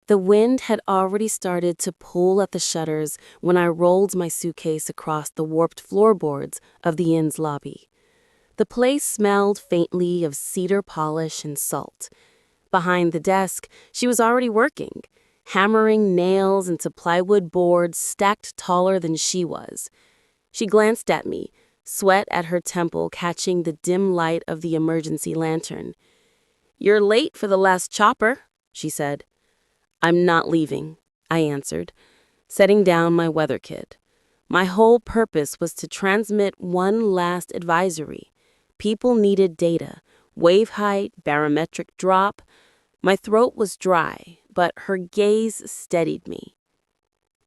The wind had already started to pull at the shutters when I rolled my suitcase across the warped floorboards of the inn's lobby. The place smelled faintly of cedar polish and salt. Behind the desk, she was already working, hammering nails into plywood boards stacked taller than she was. She glanced at me, sweat at her temple catching the dim light of the emergency lantern. "You're late for the last chopper," she said. "I'm not leaving," I answered, setting down my weather kit. My whole purpose was to transmit one last advisory. People needed data, wave height, barometric drop. My throat was dry, but her gaze steadied me.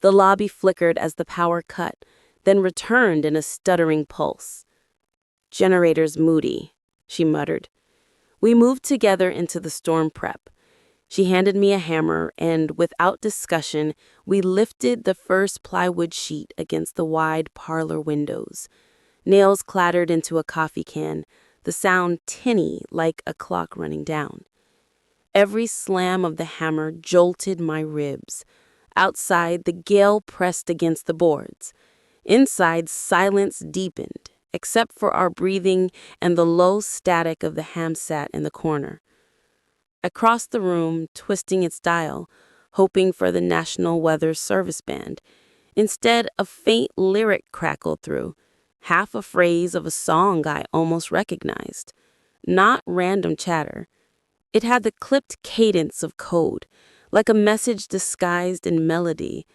The lobby flickered as the power cut, then returned in a stuttering pulse. "Generator's moody," she muttered. We moved together into the storm prep. She handed me a hammer, and without discussion, we lifted the first plywood sheet against the wide parlor windows. Nails clattered into a coffee can, the sound tinny like a clock running down. Every slam of the hammer jolted my ribs. Outside, the gale pressed against the boards. Inside, silence deepened, except for our breathing and the low static of the hamsat in the corner. I crossed the room, twisting its dial, hoping for the National Weather Service band. Instead, a faint lyric crackled through, half a phrase of a song I almost recognized. Not random chatter. It had the clipped cadence of code, like a message disguised in melody.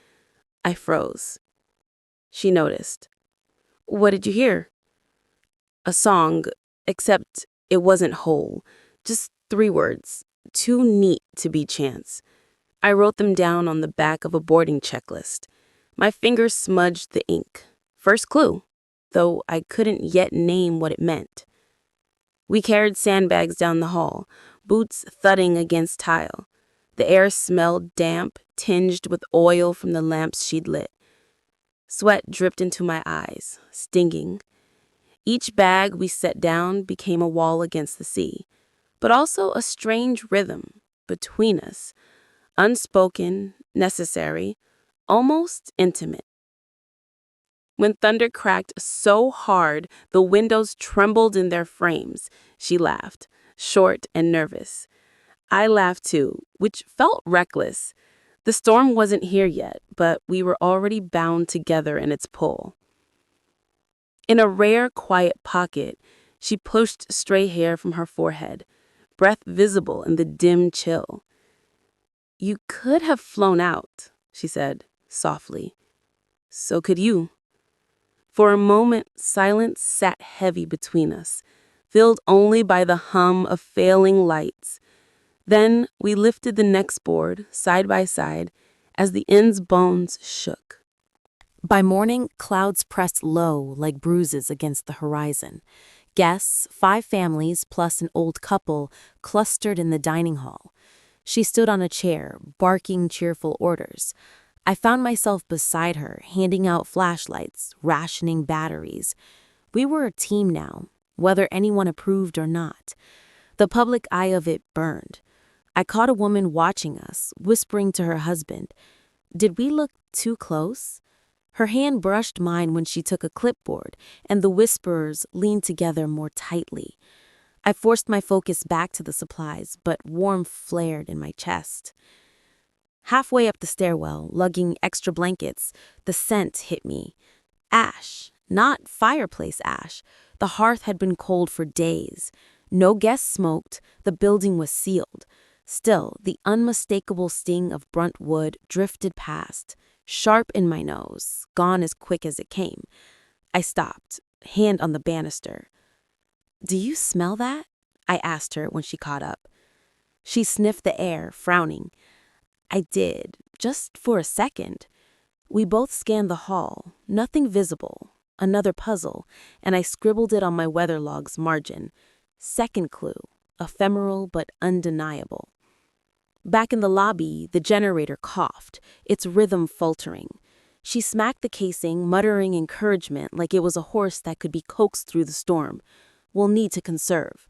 I froze. She noticed. "What did you hear?" "A song, except it wasn't whole. Just 3 words. Too neat to be chance." I wrote them down on the back of a boarding checklist. My fingers smudged the ink. First clue, though I couldn't yet name what it meant. We carried sandbags down the hall, boots thudding against tile. The air smelled damp, tinged with oil from the lamps she'd lit. Sweat dripped into my eyes, stinging. Each bag we set down became a wall against the sea, but also a strange rhythm between us, unspoken, necessary, almost intimate. When thunder cracked so hard the windows trembled in their frames, she laughed, short and nervous. I laughed too, which felt reckless. The storm wasn't here yet, but we were already bound together in its pull. In a rare, quiet pocket, she pushed stray hair from her forehead, breath visible in the dim chill. "You could have flown out," she said, softly. "So could you." For a moment, silence sat heavy between us, filled only by the hum of failing lights. Then we lifted the next board, side by side, as the end's bones shook. By morning, clouds pressed low like bruises against the horizon. Guests, 5 families plus an old couple, clustered in the dining hall. She stood on a chair, barking cheerful orders. I found myself beside her, handing out flashlights, rationing batteries. We were a team now, whether anyone approved or not. The public eye of it burned. I caught a woman watching us, whispering to her husband. Did we look too close? Her hand brushed mine when she took a clipboard, and the whisperers leaned together more tightly. I forced my focus back to the supplies, but warmth flared in my chest. Halfway up the stairwell, lugging extra blankets, the scent hit me. Ash, not fireplace ash. The hearth had been cold for days. No guests smoked, the building was sealed. Still, the unmistakable sting of burnt wood drifted past, sharp in my nose, gone as quick as it came. I stopped, hand on the banister. "Do you smell that?" I asked her when she caught up. She sniffed the air, frowning. I did, just for a second. We both scanned the hall, nothing visible, another puzzle, and I scribbled it on my weather log's margin. Second clue, ephemeral but undeniable. Back in the lobby, the generator coughed, its rhythm faltering. She smacked the casing, muttering encouragement like it was a horse that could be coaxed through the storm. "We'll need to conserve."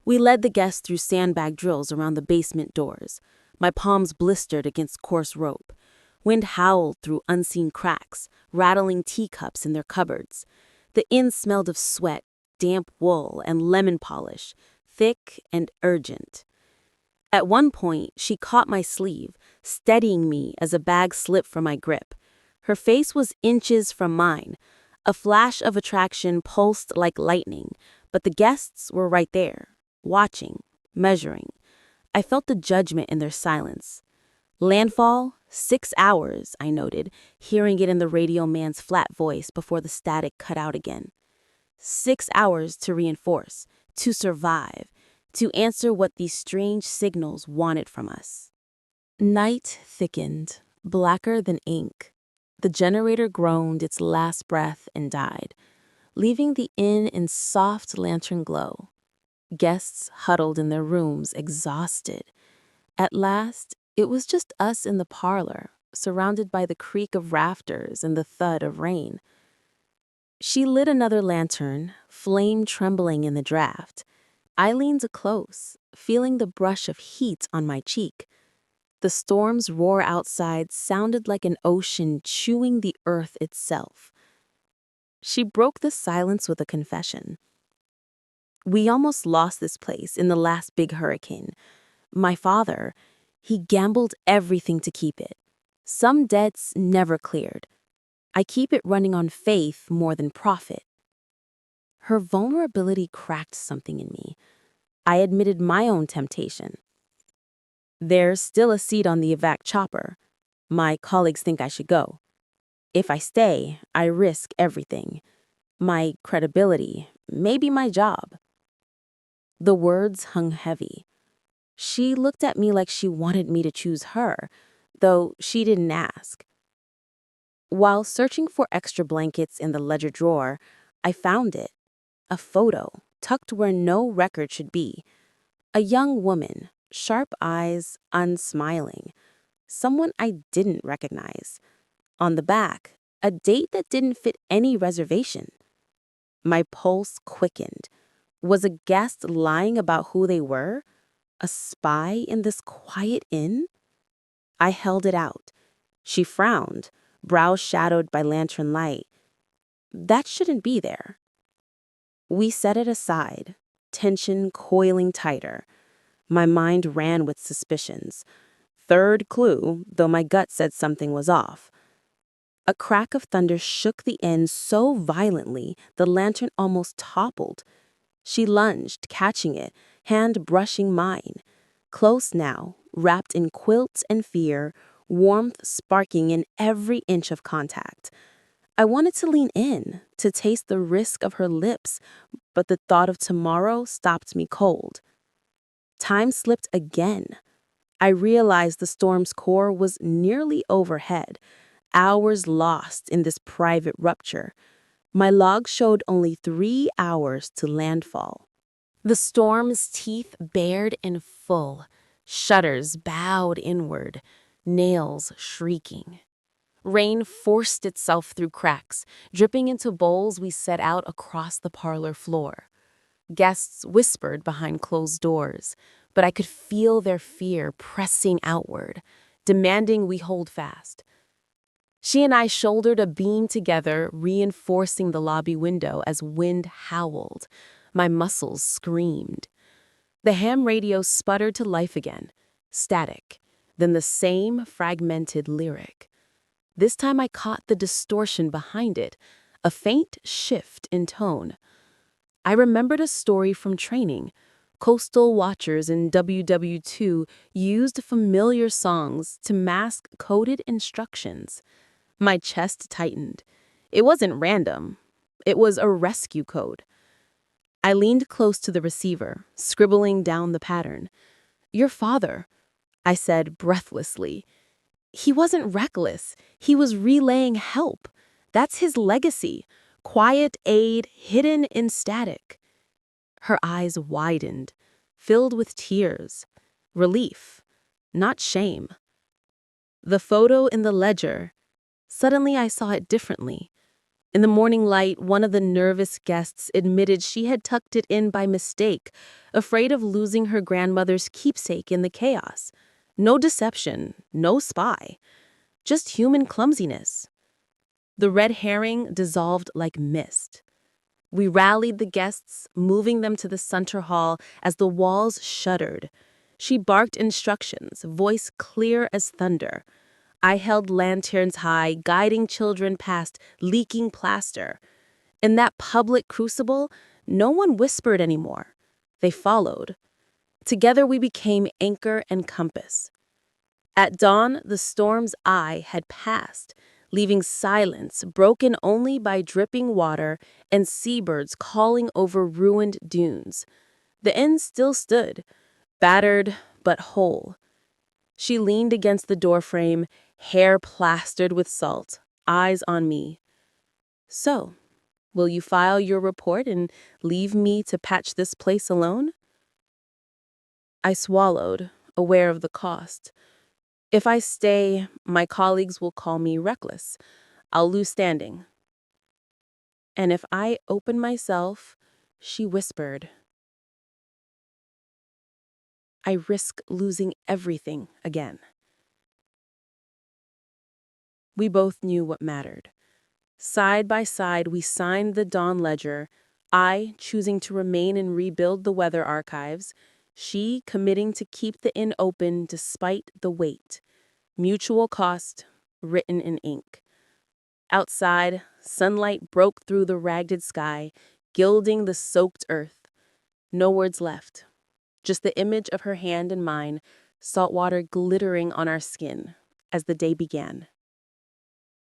We led the guests through sandbag drills around the basement doors. My palms blistered against coarse rope. Wind howled through unseen cracks, rattling teacups in their cupboards. The inn smelled of sweat, damp wool, and lemon polish, thick and urgent. At one point, she caught my sleeve, steadying me as a bag slipped from my grip. Her face was inches from mine. A flash of attraction pulsed like lightning, but the guests were right there, watching, measuring. I felt the judgment in their silence. Landfall, 6 hours, I noted, hearing it in the radio man's flat voice before the static cut out again. 6 hours to reinforce, to survive, to answer what these strange signals wanted from us. Night thickened, blacker than ink. The generator groaned its last breath and died, leaving the inn in soft lantern glow. Guests huddled in their rooms, exhausted. At last, it was just us in the parlor, surrounded by the creak of rafters and the thud of rain. She lit another lantern, flame trembling in the draft. I leaned close, feeling the brush of heat on my cheek. The storm's roar outside sounded like an ocean chewing the earth itself. She broke the silence with a confession. We almost lost this place in the last big hurricane. My father, he gambled everything to keep it. Some debts never cleared. I keep it running on faith more than profit. Her vulnerability cracked something in me. I admitted my own temptation. There's still a seat on the evac chopper. My colleagues think I should go. If I stay, I risk everything. My credibility, maybe my job. The words hung heavy. She looked at me like she wanted me to choose her, though she didn't ask. While searching for extra blankets in the ledger drawer, I found it. A photo, tucked where no record should be. A young woman, sharp eyes, unsmiling. Someone I didn't recognize. On the back, a date that didn't fit any reservation. My pulse quickened. Was a guest lying about who they were? A spy in this quiet inn? I held it out. She frowned, brow shadowed by lantern light. That shouldn't be there. We set it aside, tension coiling tighter. My mind ran with suspicions. Third clue, though my gut said something was off. A crack of thunder shook the inn so violently the lantern almost toppled. She lunged, catching it, hand brushing mine. Close now, wrapped in quilts and fear, warmth sparking in every inch of contact. I wanted to lean in, to taste the risk of her lips, but the thought of tomorrow stopped me cold. Time slipped again. I realized the storm's core was nearly overhead, hours lost in this private rupture. My log showed only 3 hours to landfall. The storm's teeth bared in full, shutters bowed inward, nails shrieking. Rain forced itself through cracks, dripping into bowls we set out across the parlor floor. Guests whispered behind closed doors, but I could feel their fear pressing outward, demanding we hold fast. She and I shouldered a beam together, reinforcing the lobby window as wind howled. My muscles screamed. The ham radio sputtered to life again, static, then the same fragmented lyric. This time I caught the distortion behind it, a faint shift in tone. I remembered a story from training. Coastal watchers in WW2 used familiar songs to mask coded instructions. My chest tightened. It wasn't random. It was a rescue code. I leaned close to the receiver, scribbling down the pattern. "Your father," I said breathlessly. "He wasn't reckless. He was relaying help. That's his legacy. Quiet aid hidden in static." Her eyes widened, filled with tears. Relief, not shame. The photo in the ledger. Suddenly I saw it differently. In the morning light, one of the nervous guests admitted she had tucked it in by mistake, afraid of losing her grandmother's keepsake in the chaos. No deception, no spy, just human clumsiness. The red herring dissolved like mist. We rallied the guests, moving them to the center hall as the walls shuddered. She barked instructions, voice clear as thunder. I held lanterns high, guiding children past leaking plaster. In that public crucible, no one whispered anymore. They followed. Together we became anchor and compass. At dawn, the storm's eye had passed, leaving silence broken only by dripping water and seabirds calling over ruined dunes. The inn still stood, battered but whole. She leaned against the doorframe, hair plastered with salt, eyes on me. So, will you file your report and leave me to patch this place alone? I swallowed, aware of the cost. If I stay, my colleagues will call me reckless. I'll lose standing. And if I open myself, she whispered, I risk losing everything again. We both knew what mattered. Side by side, we signed the Dawn Ledger, I choosing to remain and rebuild the weather archives, she committing to keep the inn open despite the wait. Mutual cost, written in ink. Outside, sunlight broke through the ragged sky, gilding the soaked earth. No words left, just the image of her hand in mine, salt water glittering on our skin as the day began.